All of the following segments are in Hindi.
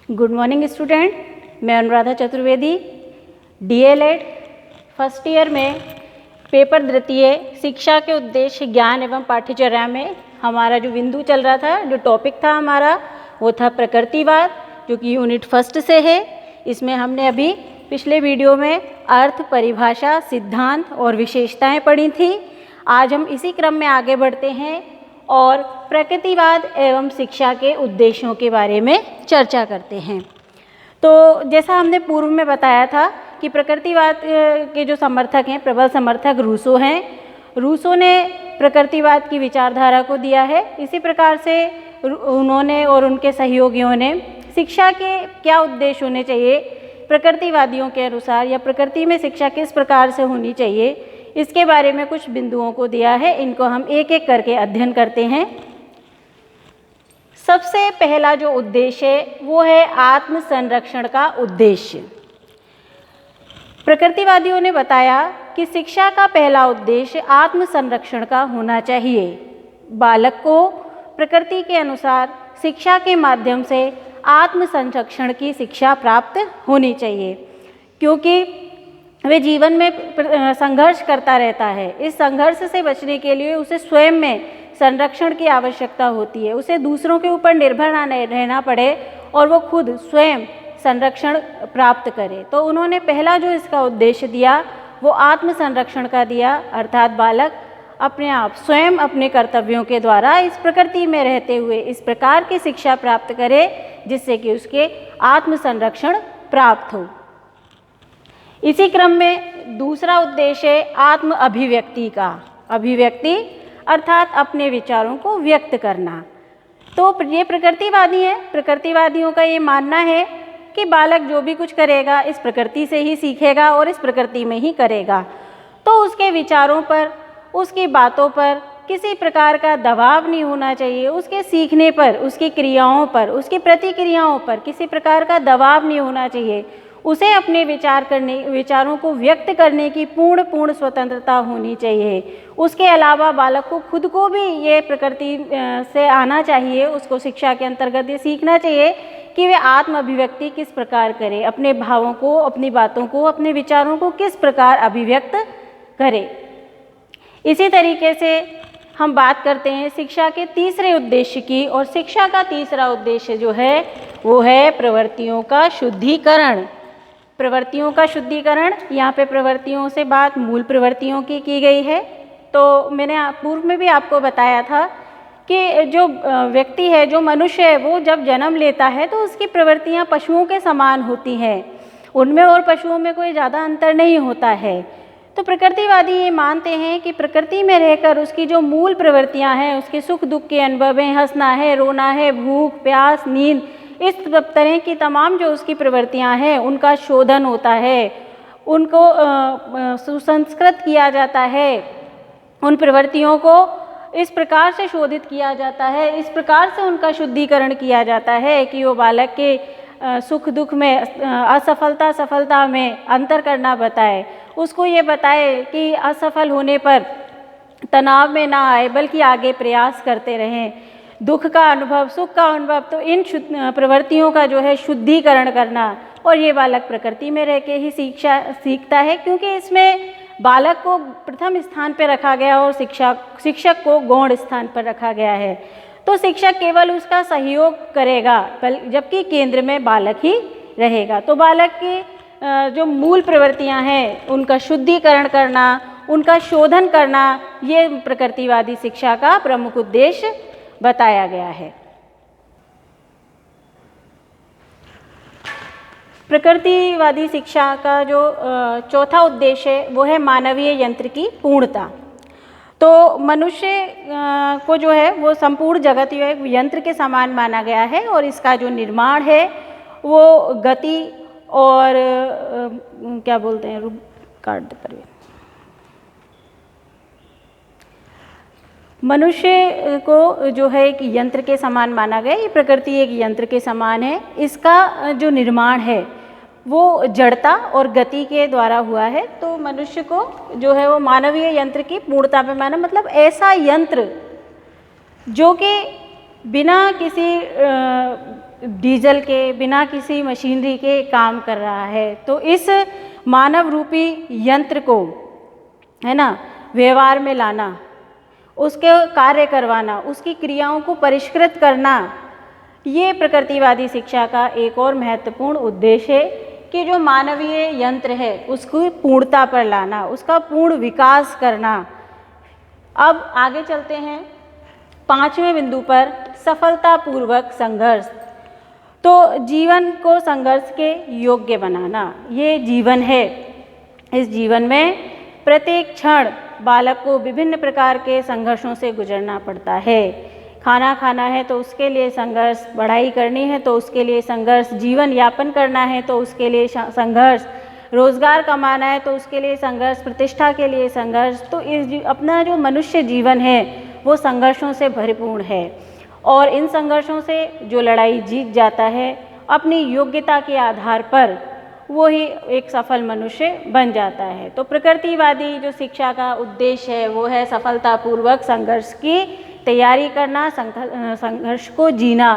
गुड मॉर्निंग स्टूडेंट, मैं Anuradha Chaturvedi DLED first year में पेपर द्वितीय शिक्षा के उद्देश्य ज्ञान एवं पाठ्यचर्या में हमारा जो बिंदु चल रहा था, जो टॉपिक था हमारा, वो था प्रकृतिवाद, जो कि यूनिट फर्स्ट से है। इसमें हमने अभी पिछले वीडियो में अर्थ, परिभाषा, सिद्धांत और विशेषताएं पढ़ी थी। आज हम इसी क्रम में आगे बढ़ते हैं और प्रकृतिवाद एवं शिक्षा के उद्देश्यों के बारे में चर्चा करते हैं। तो जैसा हमने पूर्व में बताया था कि प्रकृतिवाद के जो समर्थक हैं, प्रबल समर्थक रूसो हैं। रूसो ने प्रकृतिवाद की विचारधारा को दिया है। इसी प्रकार से उन्होंने और उनके सहयोगियों ने शिक्षा के क्या उद्देश्य होने चाहिए प्रकृतिवादियों के अनुसार, या प्रकृति में शिक्षा किस प्रकार से होनी चाहिए, इसके बारे में कुछ बिंदुओं को दिया है। इनको हम एक एक करके अध्ययन करते हैं। सबसे पहला जो उद्देश्य है वो है आत्म संरक्षण का उद्देश्य। प्रकृतिवादियों ने बताया कि शिक्षा का पहला उद्देश्य आत्म संरक्षण का होना चाहिए। बालक को प्रकृति के अनुसार शिक्षा के माध्यम से आत्म संरक्षण की शिक्षा प्राप्त होनी चाहिए, क्योंकि वे जीवन में संघर्ष करता रहता है। इस संघर्ष से बचने के लिए उसे स्वयं में संरक्षण की आवश्यकता होती है। उसे दूसरों के ऊपर निर्भर ना रहना पड़े और वो खुद स्वयं संरक्षण प्राप्त करे। तो उन्होंने पहला जो इसका उद्देश्य दिया वो आत्म संरक्षण का दिया, अर्थात बालक अपने आप स्वयं अपने कर्तव्यों के द्वारा इस प्रकृति में रहते हुए इस प्रकार की शिक्षा प्राप्त करे जिससे कि उसके आत्म संरक्षण प्राप्त हो। इसी क्रम में दूसरा उद्देश्य है आत्म अभिव्यक्ति का। अभिव्यक्ति अर्थात अपने विचारों को व्यक्त करना। तो ये प्रकृतिवादी है। प्रकृतिवादियों का ये मानना है कि बालक जो भी कुछ करेगा इस प्रकृति से ही सीखेगा और इस प्रकृति में ही करेगा। तो उसके विचारों पर, उसकी बातों पर किसी प्रकार का दबाव नहीं होना चाहिए। उसके सीखने पर, उसकी क्रियाओं पर, उसकी प्रतिक्रियाओं पर किसी प्रकार का दबाव नहीं होना चाहिए। उसे अपने विचारों को व्यक्त करने की पूर्ण स्वतंत्रता होनी चाहिए। उसके अलावा बालक को खुद को भी ये प्रकृति से आना चाहिए। उसको शिक्षा के अंतर्गत ये सीखना चाहिए कि वे आत्म अभिव्यक्ति किस प्रकार करे, अपने भावों को, अपनी बातों को, अपने विचारों को किस प्रकार अभिव्यक्त करे। इसी तरीके से हम बात करते हैं शिक्षा के तीसरे उद्देश्य की, और शिक्षा का तीसरा उद्देश्य जो है वो है प्रवृत्तियों का शुद्धिकरण। प्रवृत्तियों का शुद्धिकरण, यहाँ पे प्रवृत्तियों से बात मूल प्रवृत्तियों की गई है। तो मैंने पूर्व में भी आपको बताया था कि जो व्यक्ति है, जो मनुष्य है, वो जब जन्म लेता है तो उसकी प्रवृत्तियाँ पशुओं के समान होती हैं। उनमें और पशुओं में कोई ज़्यादा अंतर नहीं होता है। तो प्रकृतिवादी ये मानते हैं कि प्रकृति में रहकर उसकी जो मूल प्रवृत्तियाँ हैं, उसके सुख दुख के अनुभव हैं, हंसना है, रोना है, भूख प्यास, नींद, इस तरह की तमाम जो उसकी प्रवृत्तियाँ हैं उनका शोधन होता है, उनको सुसंस्कृत किया जाता है। उन प्रवृत्तियों को इस प्रकार से शोधित किया जाता है, इस प्रकार से उनका शुद्धिकरण किया जाता है कि वो बालक के सुख दुख में, असफलता सफलता में अंतर करना बताए। उसको ये बताए कि असफल होने पर तनाव में ना आए, बल्कि आगे प्रयास करते रहें। दुख का अनुभव, सुख का अनुभव, तो इन प्रवृत्तियों का जो है शुद्धिकरण करना। और ये बालक प्रकृति में रह के ही सीखता है, क्योंकि इसमें बालक को प्रथम स्थान पर रखा गया और शिक्षक को गौण स्थान पर रखा गया है। तो शिक्षक केवल उसका सहयोग करेगा, जबकि केंद्र में बालक ही रहेगा। तो बालक की जो मूल प्रवृत्तियां हैं उनका शुद्धिकरण करना, उनका शोधन करना, ये प्रकृतिवादी शिक्षा का प्रमुख उद्देश्य बताया गया है। प्रकृतिवादी शिक्षा का जो चौथा उद्देश्य है वो है मानवीय यंत्र की पूर्णता। तो मनुष्य को जो है वो संपूर्ण जगत यंत्र के समान माना गया है, और इसका जो निर्माण है वो गति और क्या बोलते हैं, काट दे पर मनुष्य को जो है एक यंत्र के समान माना गया। ये प्रकृति एक यंत्र के समान है। इसका जो निर्माण है वो जड़ता और गति के द्वारा हुआ है। तो मनुष्य को जो है वो मानवीय यंत्र की पूर्णता पे माना, मतलब ऐसा यंत्र जो कि बिना किसी डीजल के, बिना किसी मशीनरी के काम कर रहा है। तो इस मानव रूपी यंत्र को, है ना, व्यवहार में लाना, उसके कार्य करवाना, उसकी क्रियाओं को परिष्कृत करना, ये प्रकृतिवादी शिक्षा का एक और महत्वपूर्ण उद्देश्य है कि जो मानवीय यंत्र है उसको पूर्णता पर लाना, उसका पूर्ण विकास करना। अब आगे चलते हैं 5वें बिंदु पर, सफलतापूर्वक संघर्ष। तो जीवन को संघर्ष के योग्य बनाना, ये जीवन है। इस जीवन में प्रत्येक क्षण बालक को विभिन्न प्रकार के संघर्षों से गुजरना पड़ता है। खाना खाना है तो उसके लिए संघर्ष, पढ़ाई करनी है तो उसके लिए संघर्ष, जीवन यापन करना है तो उसके लिए संघर्ष, रोजगार कमाना है तो उसके लिए संघर्ष, प्रतिष्ठा के लिए संघर्ष। तो अपना जो मनुष्य जीवन है वो संघर्षों से भरपूर है, और इन संघर्षों से जो लड़ाई जीत जाता है अपनी योग्यता के आधार पर, वो ही एक सफल मनुष्य बन जाता है। तो प्रकृतिवादी जो शिक्षा का उद्देश्य है वो है सफलतापूर्वक संघर्ष की तैयारी करना, संघर्ष को जीना,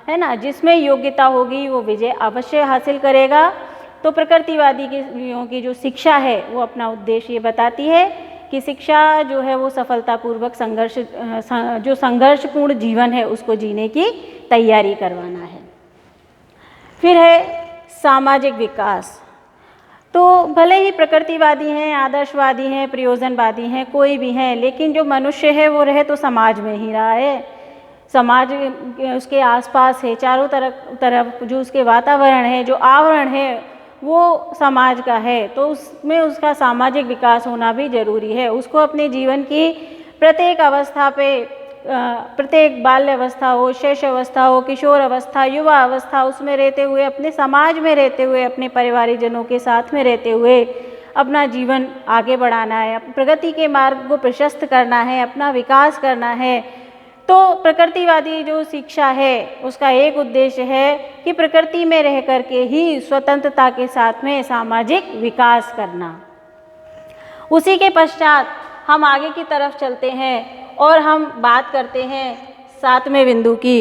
है ना। जिसमें योग्यता होगी वो विजय अवश्य हासिल करेगा। तो प्रकृतिवादी की जो शिक्षा है वो अपना उद्देश्य ये बताती है कि शिक्षा जो है वो सफलतापूर्वक संघर्ष, जो संघर्षपूर्ण जीवन है उसको जीने की तैयारी करवाना है। फिर है सामाजिक विकास। तो भले ही प्रकृतिवादी हैं, आदर्शवादी हैं, प्रयोजनवादी हैं, कोई भी हैं, लेकिन जो मनुष्य है वो रहे तो समाज में ही रहा है। समाज उसके आसपास है, चारों तरफ जो उसके वातावरण है, जो आवरण है वो समाज का है। तो उसमें उसका सामाजिक विकास होना भी जरूरी है। उसको अपने जीवन की प्रत्येक अवस्था पे, प्रत्येक बाल्य अवस्था हो, शैशव अवस्था हो, किशोर अवस्था, युवा अवस्था, उसमें रहते हुए, अपने समाज में रहते हुए, अपने परिवारजनों के साथ में रहते हुए अपना जीवन आगे बढ़ाना है, प्रगति के मार्ग को प्रशस्त करना है, अपना विकास करना है। तो प्रकृतिवादी जो शिक्षा है उसका एक उद्देश्य है कि प्रकृति में रह करके ही स्वतंत्रता के साथ में सामाजिक विकास करना। उसी के पश्चात हम आगे की तरफ चलते हैं और हम बात करते हैं 7वें बिंदु की,